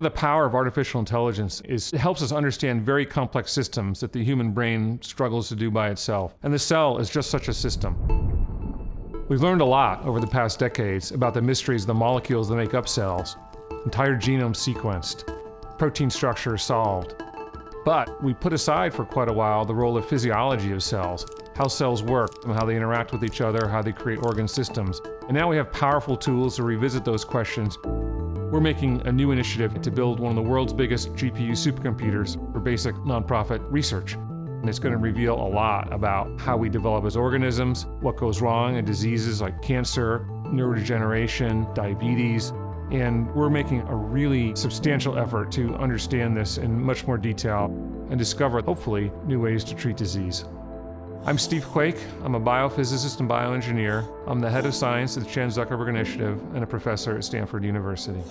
The power of artificial intelligence is it helps us understand very complex systems that the human brain struggles to do by itself. And the cell is just such a system. We've learned a lot over the past decades about the mysteries of the molecules that make up cells. Entire genomes sequenced, protein structure solved. But we put aside for quite a while the role of physiology of cells, how cells work, and how they interact with each other, how they create organ systems. And now we have powerful tools to revisit those questions. We're making a new initiative to build one of the world's biggest GPU supercomputers for basic nonprofit research. And it's going to reveal a lot about how we develop as organisms, what goes wrong in diseases like cancer, neurodegeneration, diabetes. And we're making a really substantial effort to understand this in much more detail and discover, hopefully, new ways to treat disease. I'm Steve Quake. I'm a biophysicist and bioengineer. I'm the head of science at the Chan Zuckerberg Initiative and a professor at Stanford University.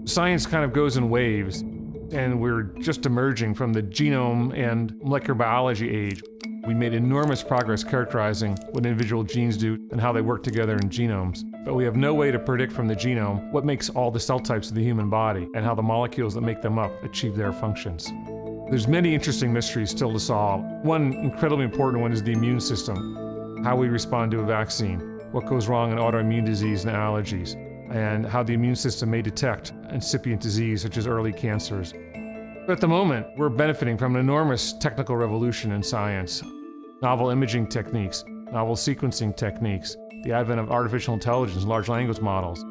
Science kind of goes in waves, and we're just emerging from the genome and molecular biology age. We made enormous progress characterizing what individual genes do and how they work together in genomes. But we have no way to predict from the genome what makes all the cell types of the human body and how the molecules that make them up achieve their functions. There's many interesting mysteries still to solve. One incredibly important one is the immune system, how we respond to a vaccine, what goes wrong in autoimmune disease and allergies, and how the immune system may detect incipient disease such as early cancers. But at the moment, we're benefiting from an enormous technical revolution in science. Novel imaging techniques, novel sequencing techniques, the advent of artificial intelligence, large language models.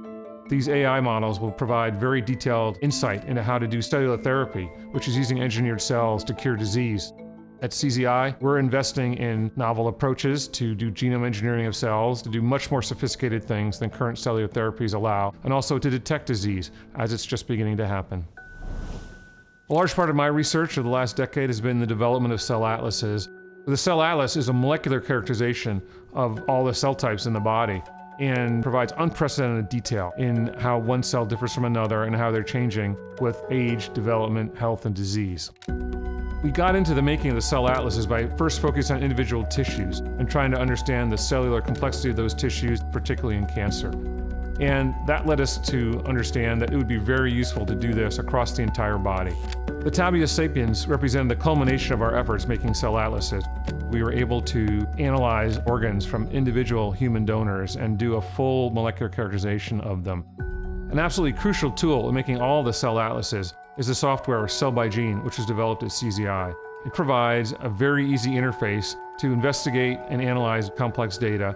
These AI models will provide very detailed insight into how to do cellular therapy, which is using engineered cells to cure disease. At CZI, we're investing in novel approaches to do genome engineering of cells, to do much more sophisticated things than current cellular therapies allow, and also to detect disease as it's just beginning to happen. A large part of my research of the last decade has been the development of cell atlases. The cell atlas is a molecular characterization of all the cell types in the body and provides unprecedented detail in how one cell differs from another and how they're changing with age, development, health, and disease. We got into the making of the cell atlases by first focusing on individual tissues and trying to understand the cellular complexity of those tissues, particularly in cancer. And that led us to understand that it would be very useful to do this across the entire body. The tabula sapiens represented the culmination of our efforts making cell atlases. We were able to analyze organs from individual human donors and do a full molecular characterization of them. An absolutely crucial tool in making all the cell atlases is the software Cell by Gene, which was developed at CZI. It provides a very easy interface to investigate and analyze complex data.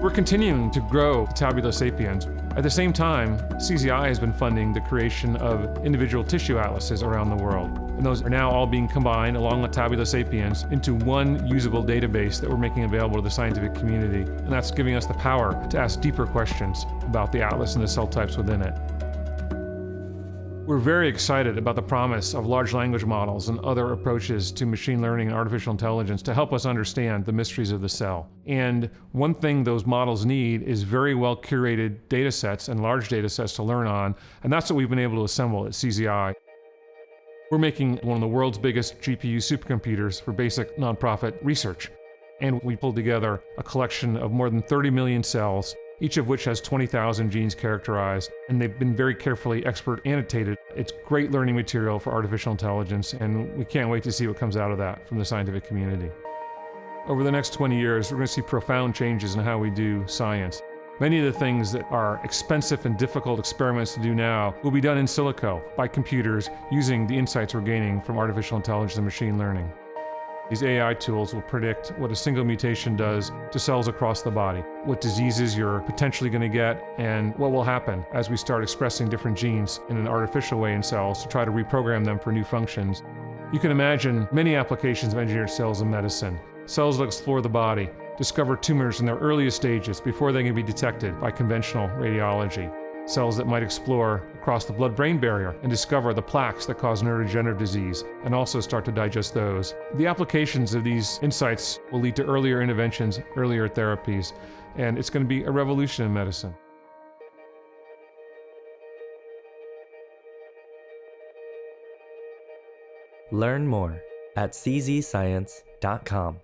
We're continuing to grow tabula sapiens. At the same time, CZI has been funding the creation of individual tissue atlases around the world. And those are now all being combined along with tabula sapiens into one usable database that we're making available to the scientific community. And that's giving us the power to ask deeper questions about the atlas and the cell types within it. We're very excited about the promise of large language models and other approaches to machine learning and artificial intelligence to help us understand the mysteries of the cell. And one thing those models need is very well curated data sets and large data sets to learn on, and that's what we've been able to assemble at CZI. We're making one of the world's biggest GPU supercomputers for basic nonprofit research. And we pulled together a collection of more than 30 million cells, each of which has 20,000 genes characterized, and they've been very carefully expert annotated. It's great learning material for artificial intelligence, and we can't wait to see what comes out of that from the scientific community. Over the next 20 years, we're going to see profound changes in how we do science. Many of the things that are expensive and difficult experiments to do now will be done in silico by computers using the insights we're gaining from artificial intelligence and machine learning. These AI tools will predict what a single mutation does to cells across the body, what diseases you're potentially going to get, and what will happen as we start expressing different genes in an artificial way in cells to try to reprogram them for new functions. You can imagine many applications of engineered cells in medicine. Cells that explore the body, discover tumors in their earliest stages before they can be detected by conventional radiology. Cells that might explore across the blood-brain barrier and discover the plaques that cause neurodegenerative disease and also start to digest those. The applications of these insights will lead to earlier interventions, earlier therapies, and it's going to be a revolution in medicine. Learn more at czscience.com.